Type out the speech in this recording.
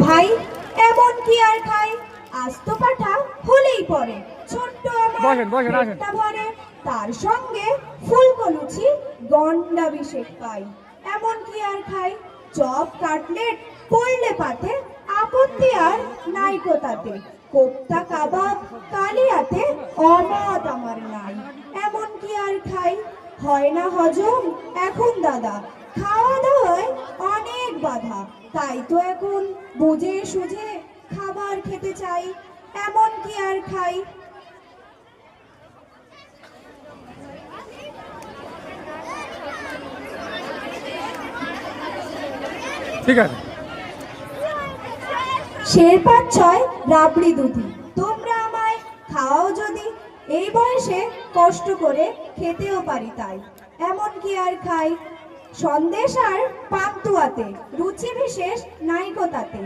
ভাই এমন কি আর খাই, আস্ত পাঠা হলেই পরে, ছোট্ট আমার পেটটা ভরে, তার সঙ্গে ফুলকো লুচি গন্ডা বিশেক পাই। এমন কি আর খাই, চপ কাটলেট পড়লে পাতে, আপত্তি আর নাইকো তাতে, কোপ্তা কাবাব কালিয়াতে অমত আমার নাই। এমন কি আর খাই, হয় না হজম এখন দাদা, খাওয়া দাওয়ায় অনেক বাধা, তাই তো এখন বুঝে সুঝে খাবার খেতে চাই। এমন কি আর খাই। ঠিক আছে। শেরপাত ছয় রাবড়ি দুধি, তোমরা আমায় খাওয়াও যদি, এই বয়সে কষ্ট করে খেতেও পারি তাই। এমন কি আর খাই, সন্দেশ আর পান্তুয়াতে রুচি বিশেষ নাইকো তাতে,